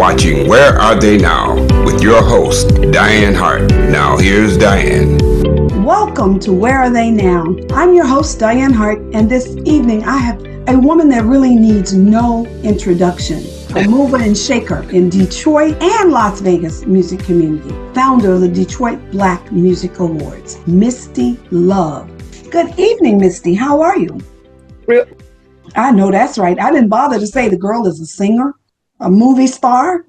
watching Where Are They Now with your host, Dianne Hart. Now here's Dianne. Welcome to Where Are They Now? I'm your host, Dianne Hart, and this evening I have a woman that really needs no introduction. A mover and shaker in Detroit and Las Vegas music community. Founder of the Detroit Black Music Awards, Misty Love. Good evening, Misty. How are you? Real. I know that's right. I didn't bother to say the girl is a singer, a movie star.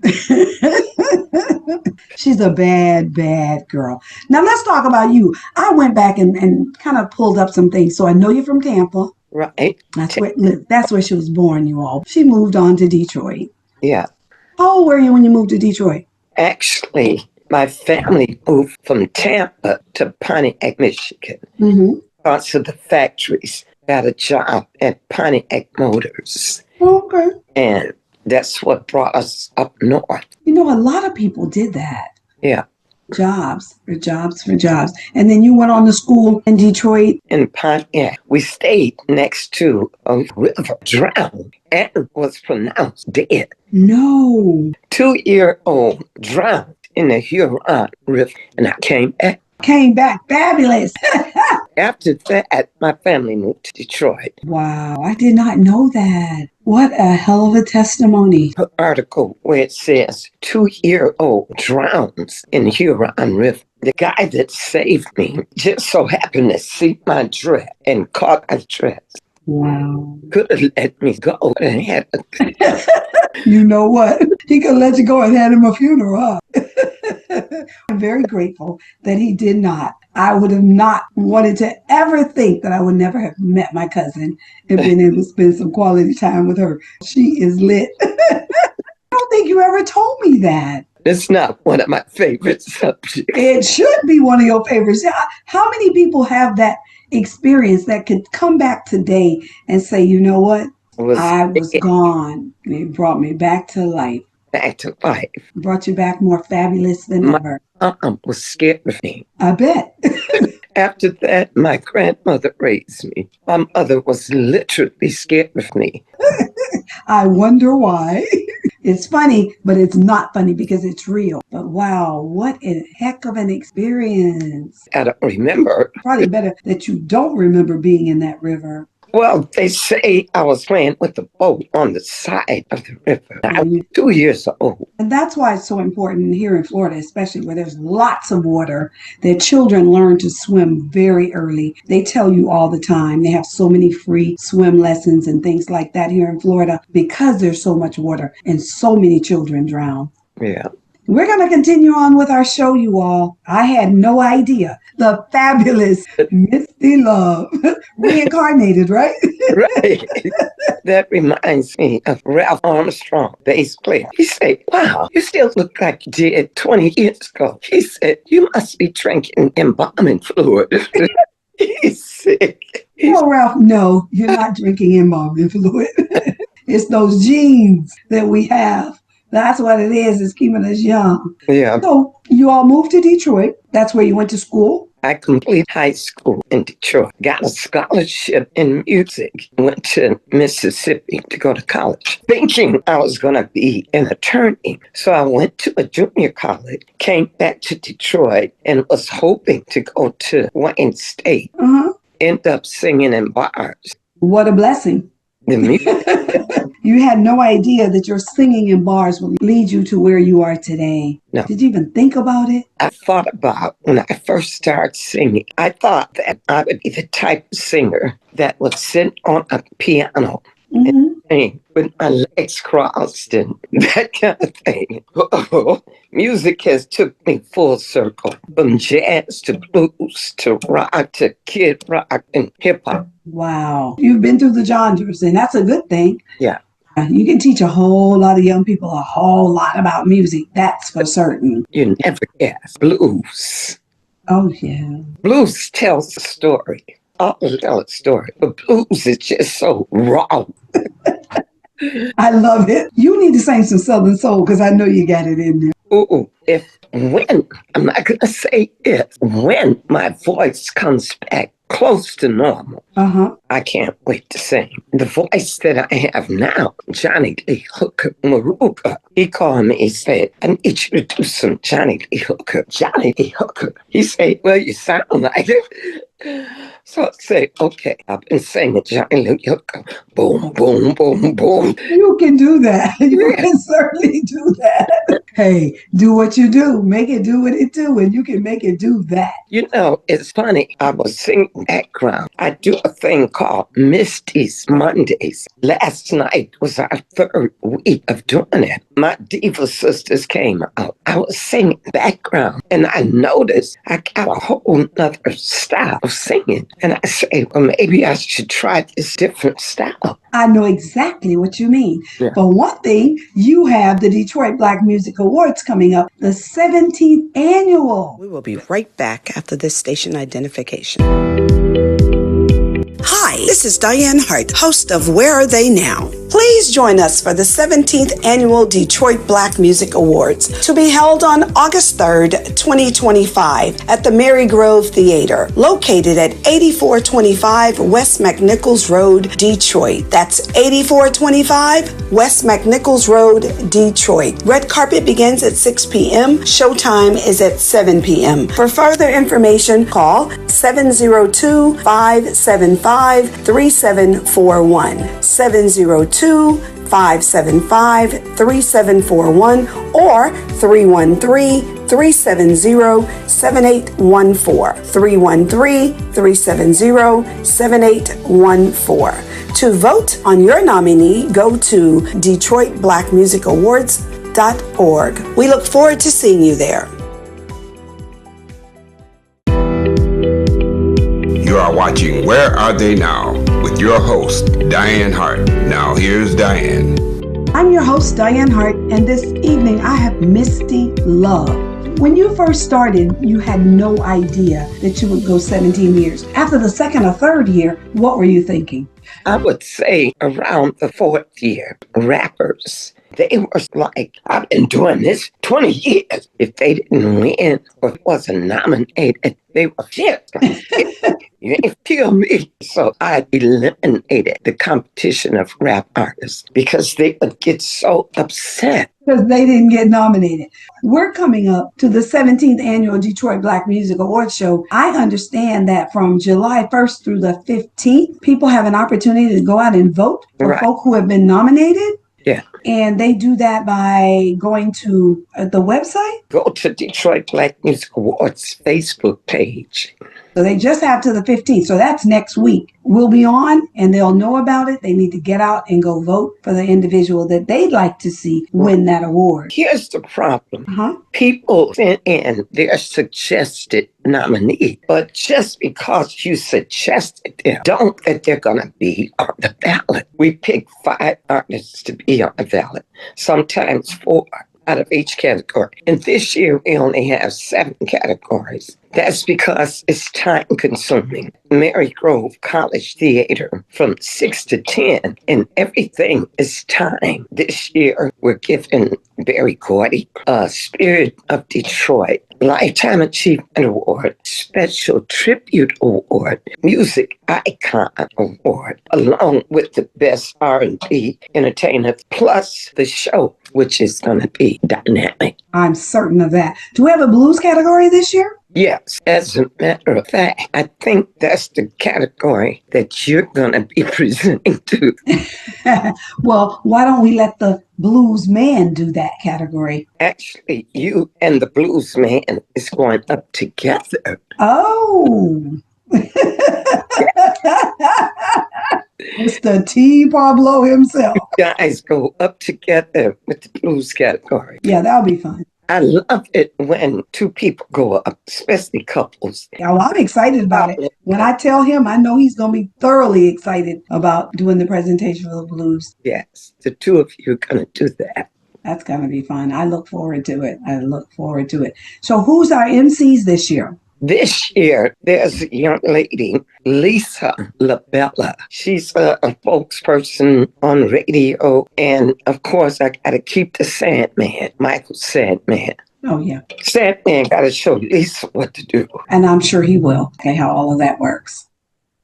She's a bad, bad girl. Now let's talk about you. I went back and kind of pulled up some things. So I know you're from Tampa. Right. That's where she was born, you all. She moved on to Detroit. Yeah. How old were you when you moved to Detroit? Actually, my family moved from Tampa to Pontiac, Michigan. Mm-hmm. Parts of the factories got a job at Pontiac Motors. Okay. And that's what brought us up north. You know, a lot of people did that. Yeah. Jobs. And then you went on to school in Detroit. In Pontiac, we stayed next to a river, drowned, and was pronounced dead. No. 2-year-old drowned in the Huron River, and I came back. Came back fabulous. After that, my family moved to Detroit. Wow, I did not know that. What a hell of a testimony. An article where it says 2-year-old drowns in Huron River. The guy that saved me just so happened to see my dress and caught my dress. Wow. Could have let me go and had You know what? He could let you go and had him a funeral, huh? I'm very grateful that he did not. I would have not wanted to ever think that I would never have met my cousin and been able to spend some quality time with her. She is lit. I don't think you ever told me that. It's not one of my favorite subjects. It should be one of your favorites. How many people have that experience that could come back today and say, you know what? I was gone. It brought me back to life. Back to life. Brought you back more fabulous than ever. My mom was scared of me. I bet. After that, my grandmother raised me. My mother was literally scared of me. I wonder why. It's funny, but it's not funny because it's real. But wow, what a heck of an experience. I don't remember. Probably better that you don't remember being in that river. Well, they say I was playing with the boat on the side of the river. I was 2 years old. And that's why it's so important here in Florida, especially where there's lots of water, that children learn to swim very early. They tell you all the time. They have so many free swim lessons and things like that here in Florida because there's so much water and so many children drown. Yeah. We're going to continue on with our show, you all. I had no idea. The fabulous Misty Love. Reincarnated, right? Right. That reminds me of Ralph Armstrong, bass player. He said, wow, you still look like you did 20 years ago. He said, you must be drinking embalming fluid. He's sick. No, Ralph, no, you're not drinking embalming fluid. It's those genes that we have. That's what it is. It's keeping us young. Yeah. So you all moved to Detroit. That's where you went to school? I completed high school in Detroit. Got a scholarship in music. Went to Mississippi to go to college, thinking I was going to be an attorney. So I went to a junior college, came back to Detroit, and was hoping to go to Wayne State. Uh-huh. End up singing in bars. What a blessing. The music. You had no idea that your singing in bars would lead you to where you are today. No. Did you even think about it? I thought about when I first started singing, I thought that I would be the type of singer that would sit on a piano and sing with my legs crossed and that kind of thing. Music has took me full circle, from jazz to blues to rock to kid rock and hip hop. Wow. You've been through the genres, and that's a good thing. Yeah. You can teach a whole lot of young people a whole lot about music. That's for certain. You never guess. Blues. Oh, yeah. Blues tells a story. All tell a story. But blues is just so raw. I love it. You need to sing some Southern Soul because I know you got it in there. I'm not going to say if, when my voice comes back close to normal. Uh-huh. I can't wait to sing. The voice that I have now, Johnny Lee Hooker Maruga, he called me, he said, I need you to do some Johnny Lee Hooker. Johnny Lee Hooker. He said, well, you sound like it. So I said, okay, I've been singing Johnny Lee Hooker. Boom, boom, boom, boom. You can do that. You can certainly do that. Hey, do what you do. Make it do what it do, and you can make it do that. You know, it's funny. I was singing background. I do a thing called Misty's Mondays. Last night was our third week of doing it. My diva sisters came out. I was singing background, and I noticed I got a whole nother style of singing. And I say, well, maybe I should try this different style. I know exactly what you mean. Yeah. For one thing, you have the Detroit Black Music Awards coming up, the 17th annual. We will be right back after this station identification. Hi, this is Dianne Hart, host of Where Are They Now? Please join us for the 17th Annual Detroit Black Music Awards to be held on August 3rd, 2025 at the Marygrove Theatre, located at 8425 West McNichols Road, Detroit. That's 8425 West McNichols Road, Detroit. Red carpet begins at 6 p.m. Showtime is at 7 p.m. For further information, call 702-575-3741. 702-575-3741 or 313-370-7814. 313-370-7814. To vote on your nominee, go to DetroitBlackMusicAwards.org. We look forward to seeing you there. You are watching Where Are They Now? With your host, Dianne Hart. Now here's Dianne. I'm your host, Dianne Hart, and this evening I have Misty Love. When you first started, you had no idea that you would go 17 years. After the second or third year, what were you thinking? I would say around the fourth year, rappers, they were like, I've been doing this 20 years. If they didn't win or wasn't nominated, they were shit. You ain't kill me. So I eliminated the competition of rap artists because they would get so upset. Because they didn't get nominated. We're coming up to the 17th Annual Detroit Black Music Awards show. I understand that from July 1st through the 15th, people have an opportunity to go out and vote for folk who have been nominated. Yeah. And they do that by going to the website? Go to Detroit Black Music Awards Facebook page. So they just have to the 15th. So that's next week. We'll be on and they'll know about it. They need to get out and go vote for the individual that they'd like to see win that award. Here's the problem. People send in their suggested nominee, but just because you suggested them, don't that they're going to be on the ballot. We pick 5 artists to be on the ballot, sometimes 4 out of each category. And this year, we only have 7 categories. That's because it's time consuming. Marygrove College Theatre from 6 to 10, and everything is time. This year, we're giving Barry Gordy a Spirit of Detroit Lifetime Achievement Award, Special Tribute Award, Music Icon Award, along with the Best R&B Entertainer, plus the show, which is going to be dynamic. I'm certain of that. Do we have a blues category this year? Yes, as a matter of fact, I think that's the category that you're going to be presenting to. Well, why don't we let the blues man do that category? Actually, you and the blues man is going up together. Oh. Mr. T. Pablo himself. You guys go up together with the blues category. Yeah, that'll be fun. I love it when 2 people go up, especially couples. Yeah, well, I'm excited about it. When I tell him, I know he's going to be thoroughly excited about doing the presentation for the blues. Yes, the 2 of you are going to do that. That's going to be fun. I look forward to it. So who's our MCs this year? This year, there's a young lady, Lisa LaBella. She's a spokesperson on radio. And, of course, I got to keep the Sandman, Michael Sandman. Oh, yeah. Sandman got to show Lisa what to do. And I'm sure he will. Okay, how all of that works.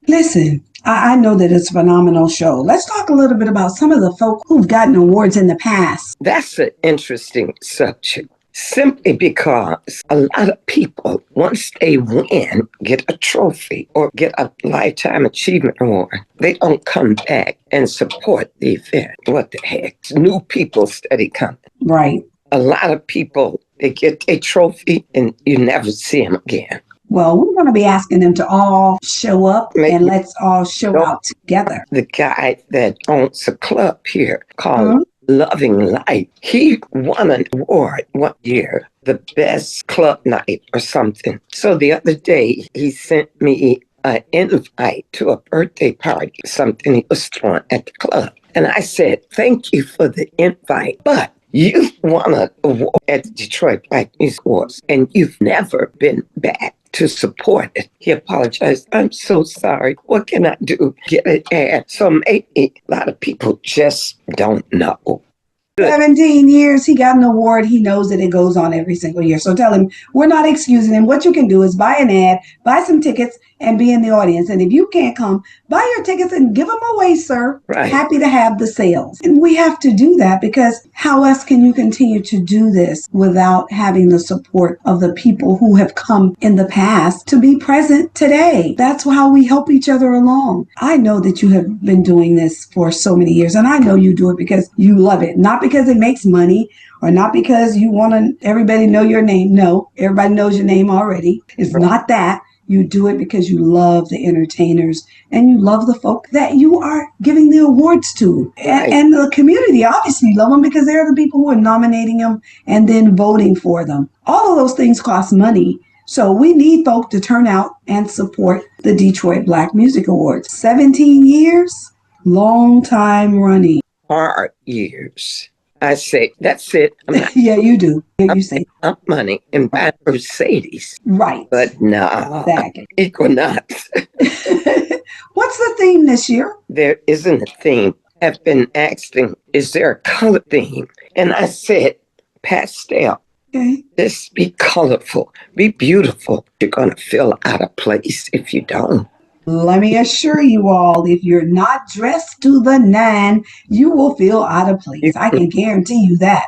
Listen, I know that it's a phenomenal show. Let's talk a little bit about some of the folk who've gotten awards in the past. That's an interesting subject. Simply because a lot of people, once they win, get a trophy or get a Lifetime Achievement Award, they don't come back and support the event. What the heck? New people steady coming. Right. A lot of people, they get a trophy and you never see them again. Well, we're going to be asking them to all show up and let's all show out together. The guy that owns a club here called Loving Light, he won an award one year, the best club night or something. So the other day, he sent me an invite to a birthday party, something he was throwing at the club. And I said, thank you for the invite, but you've won an award at the Detroit Black Music Awards, and you've never been back to support it. He apologized. I'm so sorry. What can I do? Get it ad. So maybe a lot of people just don't know. 17 years, he got an award. He knows that it goes on every single year. So tell him, we're not excusing him. What you can do is buy an ad, buy some tickets, and be in the audience. And if you can't come, buy your tickets and give them away, sir. Right. Happy to have the sales. And we have to do that because how else can you continue to do this without having the support of the people who have come in the past to be present today? That's how we help each other along. I know that you have been doing this for so many years, and I know you do it because you love it, not because it makes money or not because you want everybody to know your name. No, everybody knows your name already. It's not that. You do it because you love the entertainers and you love the folk that you are giving the awards to. Right. And the community obviously love them because they're the people who are nominating them and then voting for them. All of those things cost money. So we need folk to turn out and support the Detroit Black Music Awards. 17 years, long time running. Hard years. I say, that's it. Yeah, you do. You say up money and buy Mercedes. Right. But no, Exactly. Equinox. What's the theme this year? There isn't a theme. I've been asking, is there a color theme? And I said, pastel. Okay. Just be colorful, be beautiful. You're going to feel out of place if you don't. Let me assure you all, if you're not dressed to the nine, you will feel out of place. I can guarantee you that.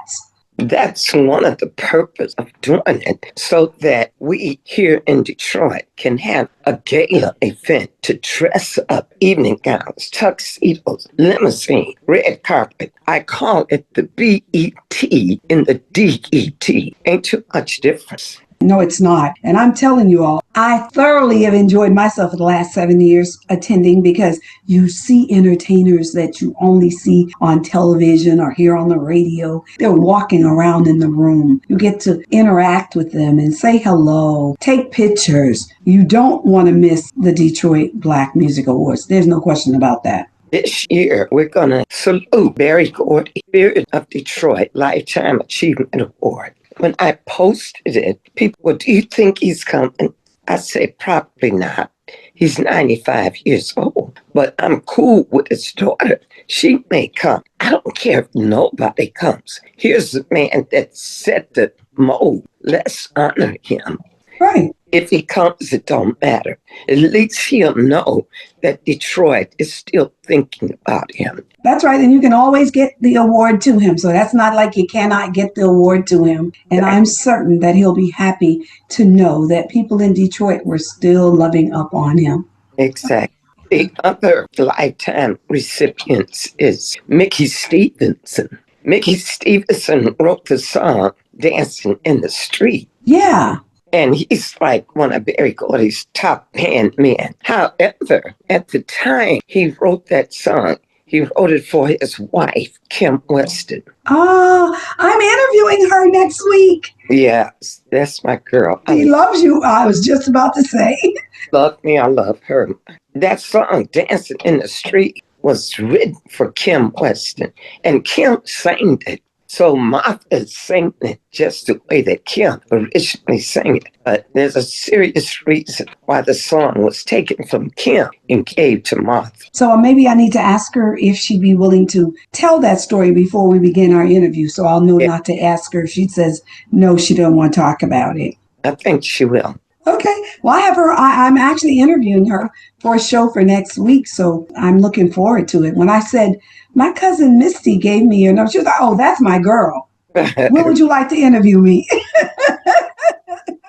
That's one of the purpose of doing it, so that we here in Detroit can have a gala event to dress up, evening gowns, tuxedos, limousine, red carpet. I call it the BET in the DET. Ain't too much difference. No, it's not. And I'm telling you all, I thoroughly have enjoyed myself for the last 7 years attending because you see entertainers that you only see on television or hear on the radio. They're walking around in the room. You get to interact with them and say hello, take pictures. You don't want to miss the Detroit Black Music Awards. There's no question about that. This year, we're going to salute Barry Gordy, Spirit of Detroit Lifetime Achievement Award. When I posted it, people, well, do you think he's coming? I say, probably not. He's 95 years old, but I'm cool with his daughter. She may come. I don't care if nobody comes. Here's the man that set the mold. Let's honor him. Right. If he comes, it don't matter. At least he'll know that Detroit is still thinking about him. That's right. And you can always get the award to him. So that's not like you cannot get the award to him. And I'm certain that he'll be happy to know that people in Detroit were still loving up on him. Exactly. The other lifetime recipients is Mickey Stevenson. Mickey Stevenson wrote the song Dancing in the Street. Yeah. And he's like one of Barry Gordy's top band men. However, at the time he wrote that song, he wrote it for his wife, Kim Weston. Oh, I'm interviewing her next week. Yes, that's my girl. She loves you, I was just about to say. Love me, I love her. That song, Dancing in the Street, was written for Kim Weston. And Kim sang it. So Martha sang it just the way that Kim originally sang it. But there's a serious reason why the song was taken from Kim and gave to Martha. So maybe I need to ask her if she'd be willing to tell that story before we begin our interview. So I'll know not to ask her if she says, no, she don't want to talk about it. I think she will. Okay. Well, I have her. I'm actually interviewing her for a show for next week, so I'm looking forward to it. When I said my cousin Misty gave me your number, she was like, "Oh, that's my girl. When would you like to interview me?"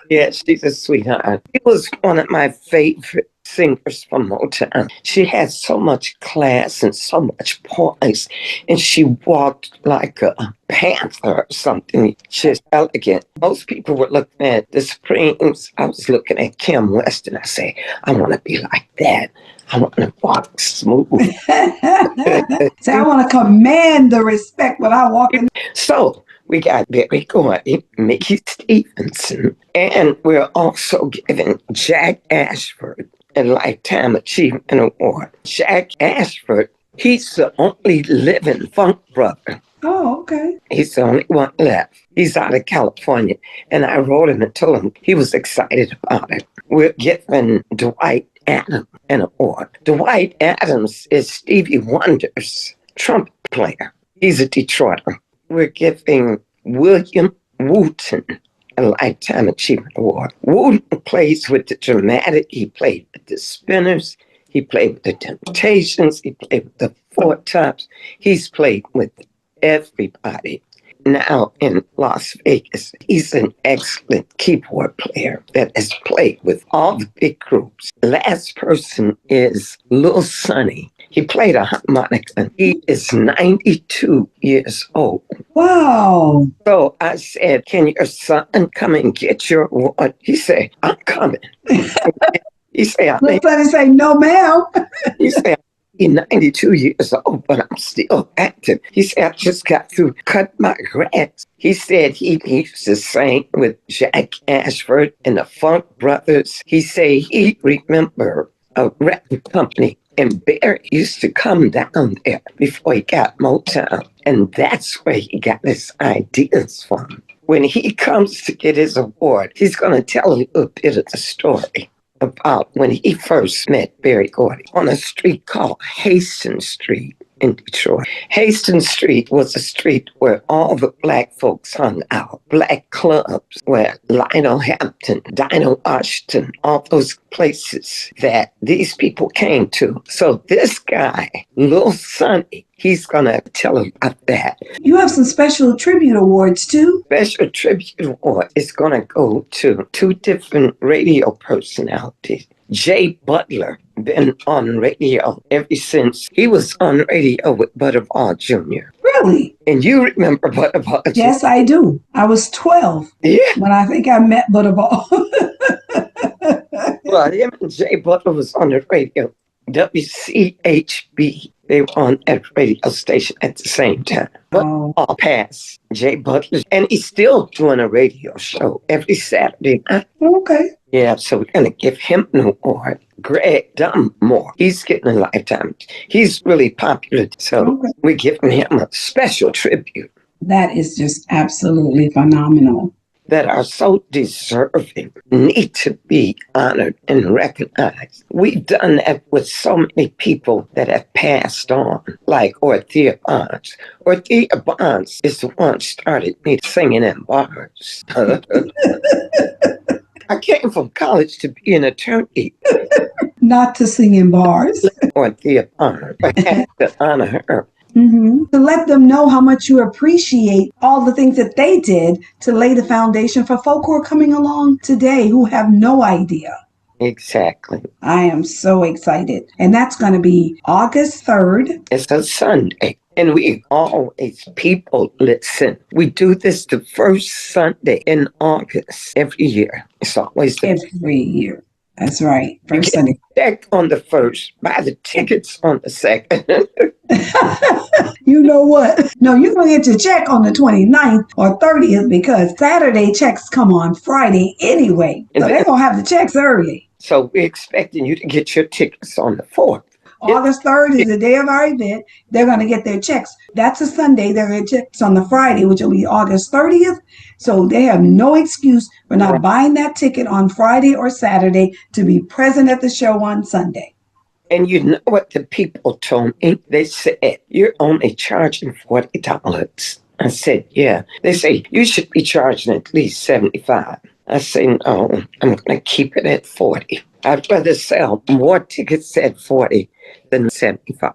Yeah, she's a sweetheart. She was one of my favorite singers from Motown. She had so much class and so much poise, and she walked like a panther or something. She's elegant. Most people were looking at the Supremes. I was looking at Kim West, and I say, I want to be like that. I want to walk smooth. So I want to command the respect when I walk in. So we got Berry Gordy, Mickey Stevenson, and we're also giving Jack Ashford a Lifetime Achievement Award. Jack Ashford, he's the only living funk brother. Oh, okay. He's the only one left. He's out of California. And I wrote him and told him he was excited about it. We're giving Dwight Adams an award. Dwight Adams is Stevie Wonder's trumpet player. He's a Detroiter. We're giving William Wooten a Lifetime Achievement Award. Wooten plays with the Dramatic. He played with the Spinners. He played with the Temptations. He played with the Four Tops. He's played with everybody. Now in Las Vegas, he's an excellent keyboard player that has played with all the big groups. Last person is Lil Sonny. He played a harmonica. He is 92 years old. Wow. So I said, can your son come and get your award? He said, I'm coming. He said, Lil Sonny say, no, ma'am. He said, he's 92 years old, but I'm still active. He said, I just got through cut my grass. He said he used to sing with Jack Ashford and the Funk Brothers. He said he remembered a record company, and Barry used to come down there before he got Motown. And that's where he got his ideas from. When he comes to get his award, he's going to tell a little bit of the story about when he first met Berry Gordy on a street called Hastings Street in Detroit. Hastings Street was a street where all the black folks hung out. Black clubs where Lionel Hampton, Dinah Washington, all those places that these people came to. So this guy, Lil Sonny, he's going to tell him about that. You have some special tribute awards too? Special tribute award is going to go to two different radio personalities. Jay Butler, been on radio ever since he was on radio with Butterball Jr. Really? And you remember Butterball Jr.? Yes, I do. I was 12 when I think I met Butterball. Well, him and Jay Butler was on the radio. WCHB. They were on that radio station at the same time. But all passed Jay Butler. And he's still doing a radio show every Saturday night. Okay. Yeah, so we're going to give him an award. Greg Dunmore, he's getting a Lifetime. He's really popular. So we're giving him a special tribute. That is just absolutely phenomenal. That are so deserving need to be honored and recognized. We've done that with so many people that have passed on, like Orthea Bonds. Orthea Bonds is the one who started me singing in bars. I came from college to be an attorney. Not to sing in bars. Orthea Bonds. I had to honor her. Mm-hmm. To let them know how much you appreciate all the things that they did to lay the foundation for folk who are coming along today who have no idea. Exactly. I am so excited. And that's going to be August 3rd. It's a Sunday. And we always, people listen. We do this the first Sunday in August every year. It's always every year. That's right. First Sunday. Check on the first, buy the tickets on the second. You know what? No, you're going to get your check on the 29th or 30th because Saturday checks come on Friday anyway. So they're going to have the checks early. So we're expecting you to get your tickets on the 4th. August 3rd is the day of our event. They're going to get their checks. That's a Sunday. They're going to get checks on the Friday, which will be August 30th. So they have no excuse for not buying that ticket on Friday or Saturday to be present at the show on Sunday. And you know what the people told me? They said, you're only charging $40. I said, yeah. They say, you should be charging at least $75. I say, no, I'm going to keep it at 40. I'd rather sell more tickets at 40 than 75.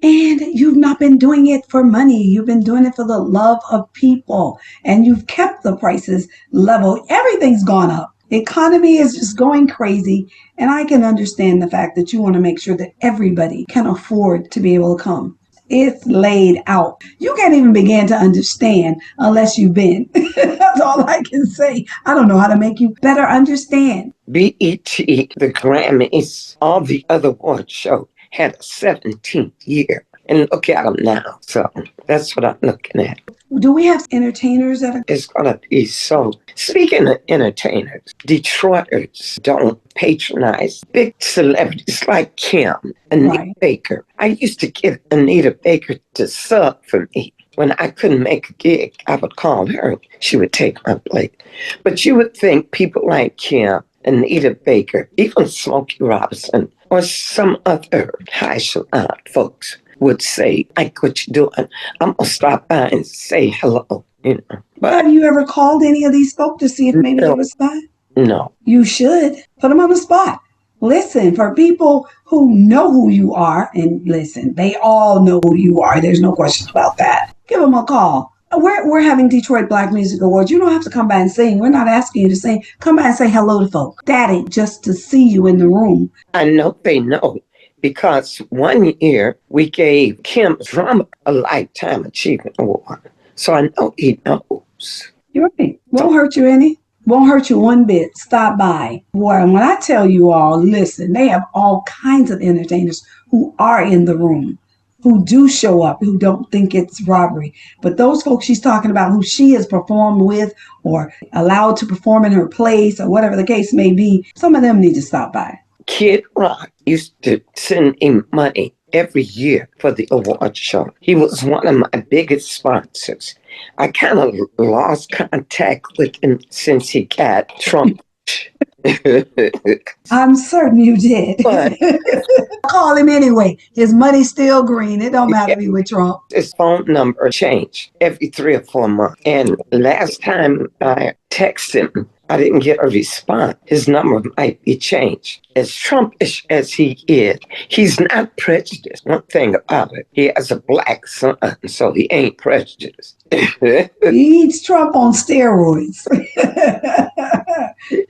And you've not been doing it for money. You've been doing it for the love of people. And you've kept the prices level. Everything's gone up. The economy is just going crazy. And I can understand the fact that you want to make sure that everybody can afford to be able to come. It's laid out. You can't even begin to understand unless you've been. That's all I can say. I don't know how to make you better understand. BET, the Grammys, all the other award shows had a 17th year. And look at them now. So that's what I'm looking at. Do we have entertainers that are... It's going to be so. Speaking of entertainers, Detroiters don't patronize big celebrities like Kim, Anita Baker. I used to get Anita Baker to sub for me. When I couldn't make a gig, I would call her. She would take my place. But you would think people like Kim, Anita Baker, even Smokey Robinson, or some other high salon folks would say, like what you're doing, I'm going to stop by and say hello, you know. But have you ever called any of these folks to see if maybe they was by? No. You should. Put them on the spot. Listen, for people who know who you are, and listen, they all know who you are. There's no question about that. Give them a call. We're having Detroit Black Music Awards. You don't have to come by and sing. We're not asking you to sing. Come by and say hello to folks. That ain't just to see you in the room. I know they know, because one year we gave Kim's drummer a Lifetime Achievement Award. So I know he knows. You're right. Won't hurt you any. Won't hurt you one bit. Stop by. Boy, when I tell you all, listen, they have all kinds of entertainers who are in the room, who do show up, who don't think it's robbery. But those folks she's talking about, who she has performed with or allowed to perform in her place or whatever the case may be, some of them need to stop by. Kid Rock used to send him money every year for the award show. He was one of my biggest sponsors. I kind of lost contact with him since he got Trump. I'm certain you did. But call him anyway. His money's still green. It don't matter if he with Trump. His phone number changed every 3 or 4 months. And last time I texted him, I didn't get a response. His number might be changed. As Trumpish as he is, he's not prejudiced. One thing about it, he has a black son, so he ain't prejudiced. He eats Trump on steroids.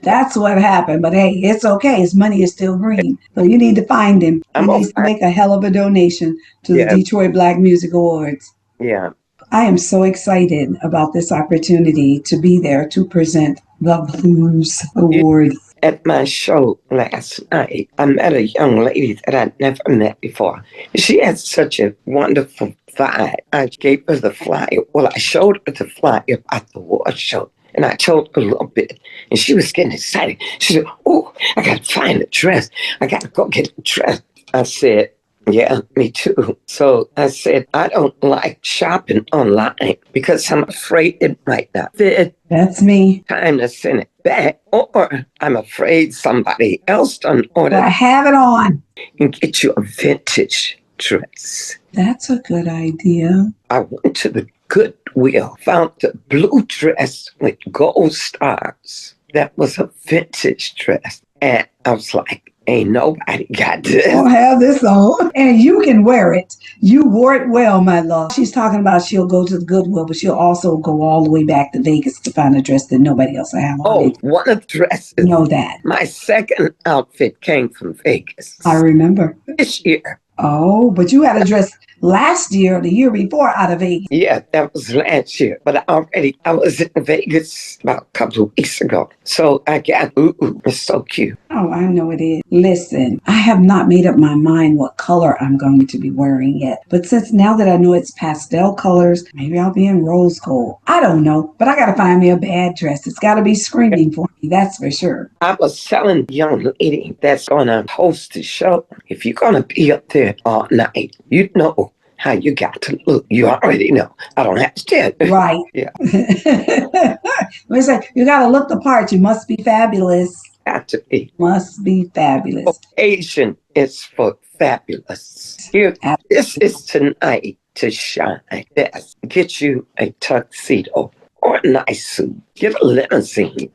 That's what happened. But hey, it's okay. His money is still green. So you need to find him. He needs to make a hell of a donation to the Detroit Black Music Awards. Yeah. I am so excited about this opportunity to be there to present the Blues Award. At my show last night, I met a young lady that I'd never met before. She had such a wonderful vibe. I gave her the flyer. Well, I showed her the flyer about the award show. And I told her a little bit. And she was getting excited. She said, oh, I got to find a dress. I got to go get a dress. I said, yeah, me too. So I said, I don't like shopping online because I'm afraid it might not fit. That's me. Time to send it back. Or I'm afraid somebody else done ordered. I have it on. And get you a vintage dress. That's a good idea. I went to the Goodwill, found a blue dress with gold stars. That was a vintage dress. And I was like, ain't nobody got this. I'll have this on. And you can wear it. You wore it well, my love. She's talking about she'll go to the Goodwill, but she'll also go all the way back to Vegas to find a dress that nobody else will have on. Oh, one of the dresses. You know that. My second outfit came from Vegas. I remember. This year. Oh, but you had a dress last year or the year before out of Vegas. Yeah, that was last year. But I was in Vegas about a couple of weeks ago. So I got, it's so cute. Oh, I know it is. Listen, I have not made up my mind what color I'm going to be wearing yet. But since now that I know it's pastel colors, maybe I'll be in rose gold. I don't know, but I got to find me a bad dress. It's got to be screaming for me, that's for sure. I was telling the young lady that's going to host the show, if you're going to be up there all night, you know how you got to look. You already know. I don't have to tell you. Right. Yeah. We say, you got to look the part. You must be fabulous. Got to be. Must be fabulous. Occasion is for fabulous. Here, this is tonight to shine. Yes. Get you a tuxedo or a nice suit. Get a limousine.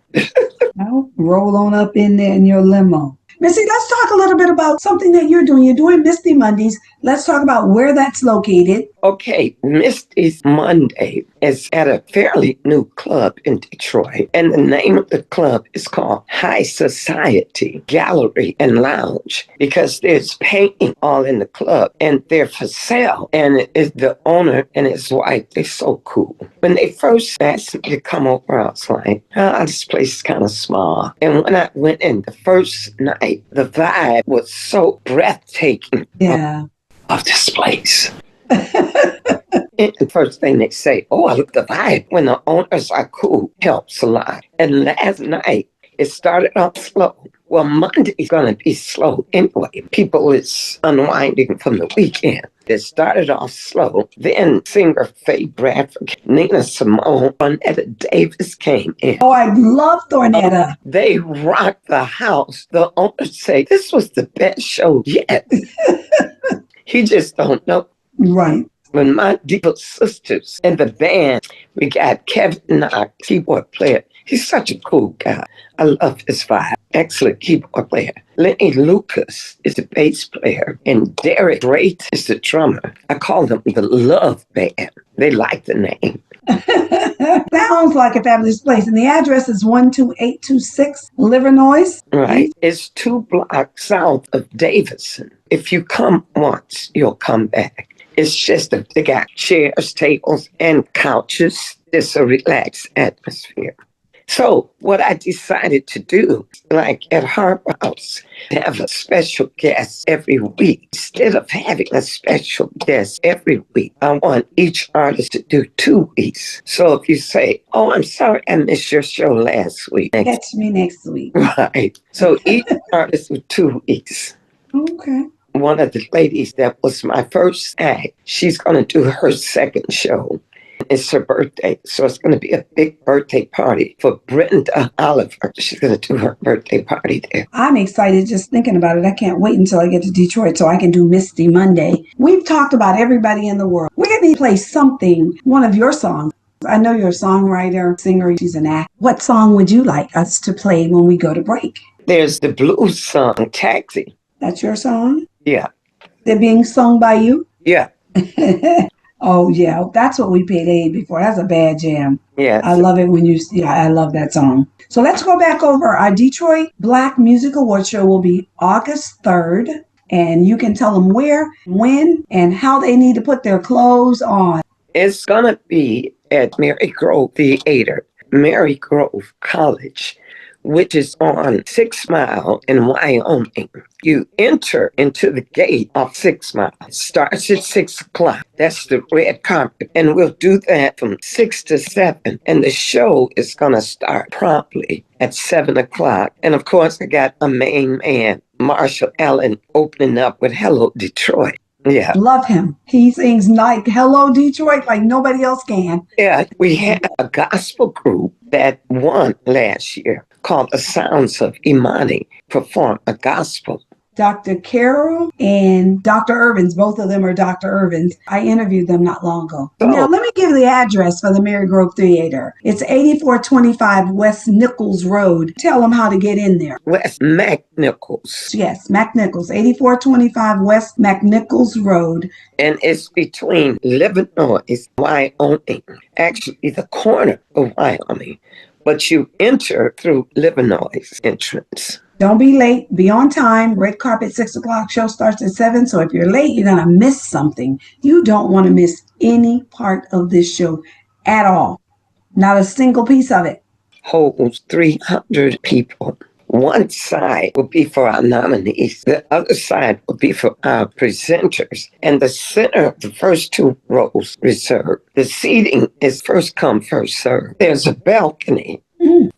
Well, roll on up in there in your limo. Missy, let's talk a little bit about something that you're doing. You're doing Misty Mondays. Let's talk about where that's located. Okay, Misty's Monday is at a fairly new club in Detroit. And the name of the club is called High Society Gallery and Lounge because there's painting all in the club and they're for sale. And it's the owner and his wife, they're so cool. When they first asked me to come over, I was like, this place is kind of small. And when I went in the first night, the vibe was so breathtaking. Yeah. Of this place. And the first thing they say, I look the vibe. When the owners are cool, helps a lot. And last night, it started off slow. Well, Monday's going to be slow anyway. People is unwinding from the weekend. It started off slow. Then singer Faye Bradford, Nina Simone, Thornetta Davis came in. Oh, I love Thornetta. They rocked the house. The owners say, this was the best show yet. He just don't know. Right. When my dear sisters in the band, we got Kevin Knox, keyboard player. He's such a cool guy. I love his vibe. Excellent keyboard player. Lenny Lucas is the bass player, and Derek Drake is the drummer. I call them the Love Band. They like the name. Sounds like a fabulous place. And the address is 12826 Livernois. Right. It's 2 blocks south of Davidson. If you come once, you'll come back. It's just they got chairs, tables, and couches. It's a relaxed atmosphere. So what I decided to do, like at Harbor House, have a special guest every week. Instead of having a special guest every week, I want each artist to do 2 weeks. So if you say, I'm sorry, I missed your show last week. Catch me next week. Right. So each artist with 2 weeks. Okay. One of the ladies that was my first act, she's going to do her second show. It's her birthday, so it's going to be a big birthday party for Brenda Oliver. She's going to do her birthday party there. I'm excited just thinking about it. I can't wait until I get to Detroit so I can do Misty Monday. We've talked about everybody in the world. We're going to play something, one of your songs. I know you're a songwriter, singer, she's an actor. What song would you like us to play when we go to break? There's the blues song, Taxi. That's your song? Yeah. They're being sung by you? Yeah. Oh, yeah. That's what we paid Abe before. That's a bad jam. Yeah. I love it when I love that song. So let's go back over. Our Detroit Black Music Award show will be August 3rd. And you can tell them where, when, and how they need to put their clothes on. It's going to be at Marygrove Theatre, Marygrove College, which is on 6 Mile in Wyoming. You enter into the gate off 6 Mile. It starts at 6 o'clock. That's the red carpet. And we'll do that from 6 to 7. And the show is going to start promptly at 7 o'clock. And of course, I got a main man, Marshall Allen, opening up with Hello, Detroit. Yeah. Love him. He sings like Hello, Detroit like nobody else can. Yeah. We had a gospel group that won last year called The Sounds of Imani perform a gospel. Dr. Carroll and Dr. Irvins, both of them are Dr. Irvins. I interviewed them not long ago. Now, let me give the address for the Marygrove Theatre. It's 8425 West Nichols Road. Tell them how to get in there. West McNichols. Yes, McNichols, 8425 West McNichols Road. And it's between Livernois, Wyoming, actually the corner of Wyoming. But you enter through Livernois entrance. Don't be late. Be on time. Red carpet, 6 o'clock. Show starts at 7. So if you're late, you're going to miss something. You don't want to miss any part of this show at all. Not a single piece of it. Holds 300 people. One side will be for our nominees. The other side will be for our presenters. And the center of the first 2 rows reserved. The seating is first come, first served. There's a balcony.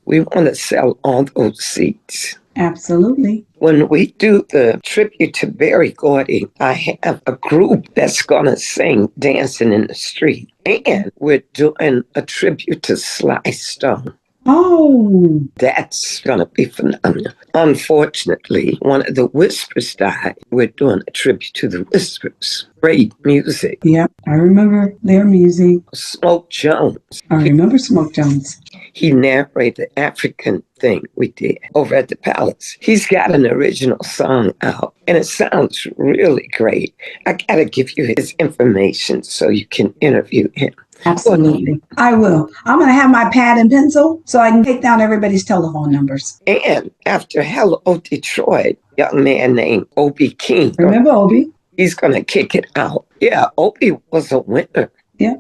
We want to sell all those seats. Absolutely. When we do the tribute to Berry Gordy, I have a group that's going to sing Dancing in the Street. And we're doing a tribute to Sly Stone. Oh. That's going to be phenomenal. Unfortunately, one of the Whispers died. We're doing a tribute to the Whispers. Great music. Yep, I remember their music. Smoke Jones. I remember Smoke Jones. He narrated the African thing we did over at the Palace. He's got an original song out, and it sounds really great. I got to give you his information so you can interview him. Absolutely. I will. I'm going to have my pad and pencil so I can take down everybody's telephone numbers. And after Hello Detroit, a young man named Obi King. Remember Obi? He's going to kick it out. Yeah, Obi was a winner. Yeah.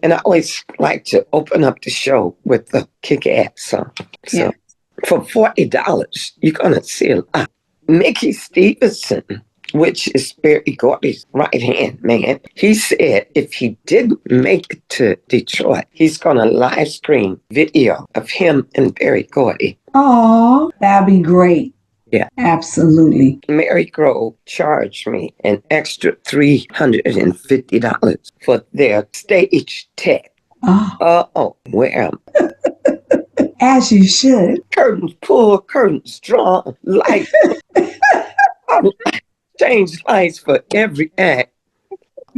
And I always like to open up the show with the kick-ass song. So Yeah. for $40, you're going to see a lot. Mickey Stevenson, which is Barry Gordy's right-hand man, he said if he didn't make it to Detroit, he's going to live stream video of him and Barry Gordy. Oh, that'd be great. Yeah. Absolutely. Marygrove charged me an extra $350 for their stage tech. Oh. Where As you should. curtains pulled, curtains drawn, lights. Change lights for every act.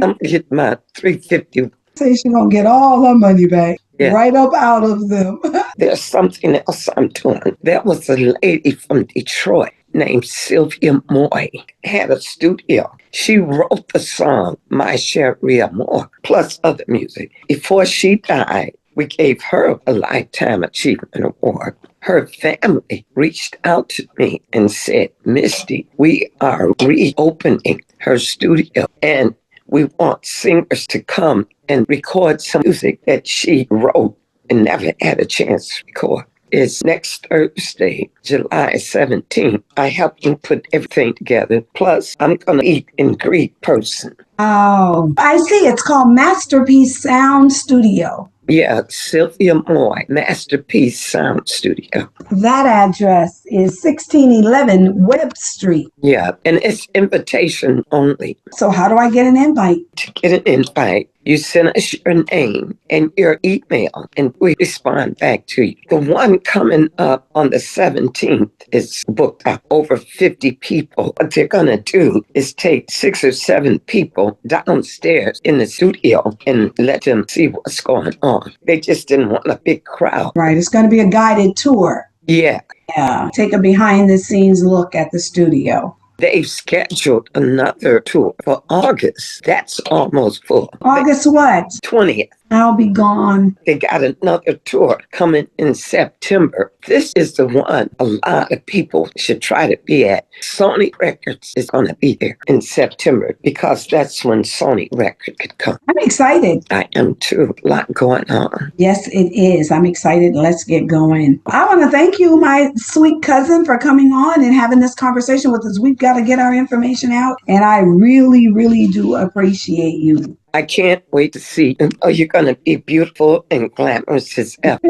I'm gonna get my $350. Say she's going to get all her money back. Yeah. Right up out of them. There's something else I'm doing. There was a lady from Detroit named Sylvia Moy, had a studio. She wrote the song My Sharia Moore, plus other music. Before she died, we gave her a Lifetime Achievement Award. Her family reached out to me and said, Misty, we are reopening her studio and we want singers to come and record some music that she wrote and never had a chance to record. It's next Thursday, July 17th. I helped them put everything together. Plus, I'm going to eat and greet person. Oh, I see. It's called Masterpiece Sound Studio. Yeah, Sylvia Moy, Masterpiece Sound Studio. That address is 1611 Webb Street. Yeah, and it's invitation only. So how do I get an invite? To get an invite, you send us your name and your email, and we respond back to you. The one coming up on the 17th is booked up, over 50 people. What they're going to do is take 6 or 7 people downstairs in the studio and let them see what's going on. They just didn't want a big crowd. Right. It's going to be a guided tour. Yeah. Yeah. Take a behind the scenes look at the studio. They've scheduled another tour for August. That's almost full. August what? 20th. I'll be gone. They got another tour coming in September. This is the one a lot of people should try to be at. Sony Records is going to be there in September because that's when Sony Records could come. I'm excited. I am too. A lot going on. Yes, it is. I'm excited. Let's get going. I want to thank you, my sweet cousin, for coming on and having this conversation with us. We've got to get our information out, and I really, really do appreciate you. I can't wait to see you. Oh, you're going to be beautiful and glamorous as ever.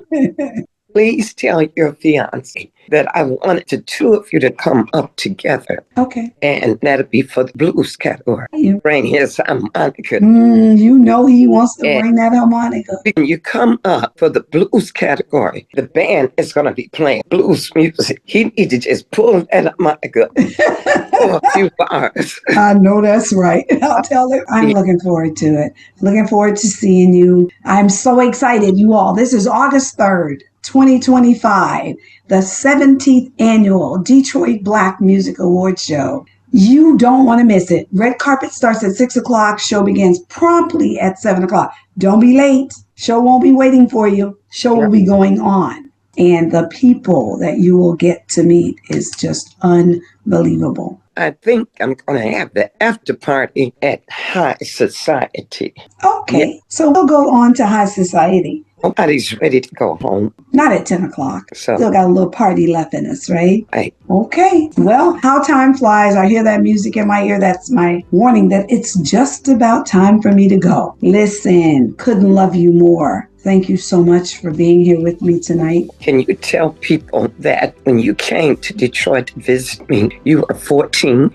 Please tell your fiance that I wanted the two of you to come up together. Okay. And that'll be for the blues category. Bring his harmonica. You know he wants to bring that harmonica. When you come up for the blues category, the band is going to be playing blues music. He needs to just pull that harmonica for a few bars. I know that's right. I'll tell him. I'm looking forward to it. Looking forward to seeing you. I'm so excited, you all. This is August 3rd. 2025, the 17th annual Detroit Black Music Awards show. You don't want to miss it. Red carpet starts at 6 o'clock. Show begins promptly at 7 o'clock. Don't be late. Show won't be waiting for you. Show will be going on. And the people that you will get to meet is just unbelievable. I think I'm going to have the after party at High Society. Okay, yeah. So we'll go on to High Society. Nobody's ready to go home. Not at 10 o'clock. So, still got a little party left in us, right? Right. Okay. Well, how time flies. I hear that music in my ear. That's my warning that it's just about time for me to go. Listen, couldn't love you more. Thank you so much for being here with me tonight. Can you tell people that when you came to Detroit to visit me, you were 14?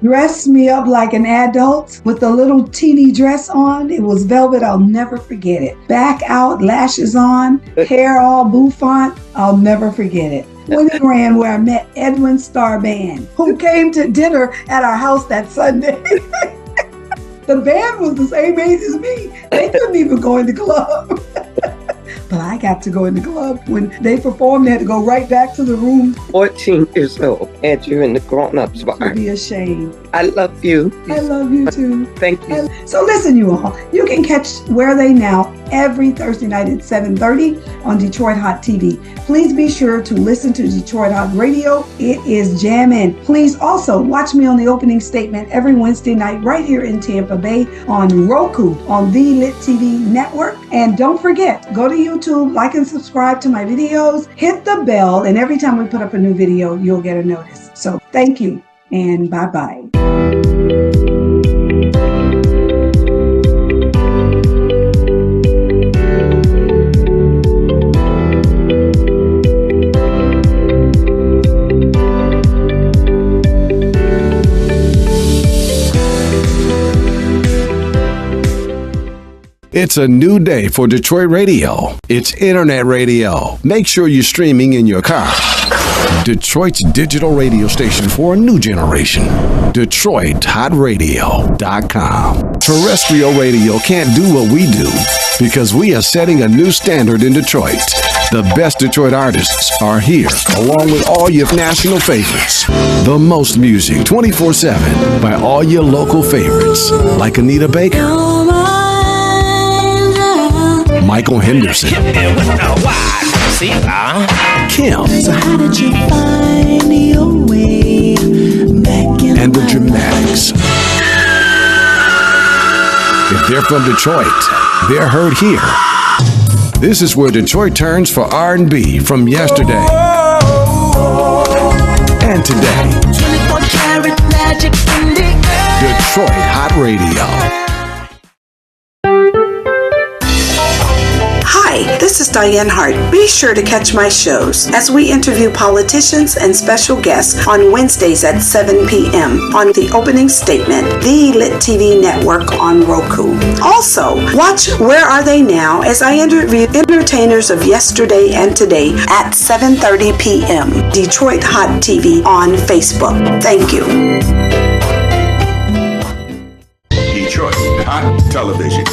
dressed me up like an adult with a little teeny dress on. It was velvet. I'll never forget it. Back out, lashes on, hair all bouffant. I'll never forget it. Winning where I met Edwin Starban, who came to dinner at our house that Sunday. The band was the same age as me. They couldn't even go in the club. But I got to go in the club. When they performed, they had to go right back to the room. 14 years old, had you in the grown-ups bar. To be ashamed. I love you. I love you too. Thank you. So listen, you all, you can catch Where Are They Now every Thursday night at 7:30 on Detroit Hot TV. Please be sure to listen to Detroit Hot Radio. It is jamming. Please also watch me on the opening statement every Wednesday night right here in Tampa Bay on Roku on the Lit TV network. And don't forget, go to YouTube, like and subscribe to my videos, hit the bell, and every time we put up a new video, you'll get a notice. So thank you and bye-bye. It's a new day for Detroit radio. It's internet radio. Make sure you're streaming in your car. Detroit's digital radio station for a new generation. DetroitHotRadio.com. Terrestrial radio can't do what we do because we are setting a new standard in Detroit. The best Detroit artists are here, along with all your national favorites. The most music 24/7 by all your local favorites, like Anita Baker, Michael Henderson, Kim, So how did you find your way back in and the Dramatics. If they're from Detroit, they're heard here. This is where Detroit turns for R&B from yesterday and today. 24 karat magic in the air. Detroit Hot Radio. Hi, this is Dianne Hart. Be sure to catch my shows as we interview politicians and special guests on Wednesdays at 7 p.m. on the opening statement, the Lit TV network on Roku. Also, watch Where Are They Now as I interview entertainers of yesterday and today at 7:30 p.m. Detroit Hot TV on Facebook. Thank you. Detroit Hot Television.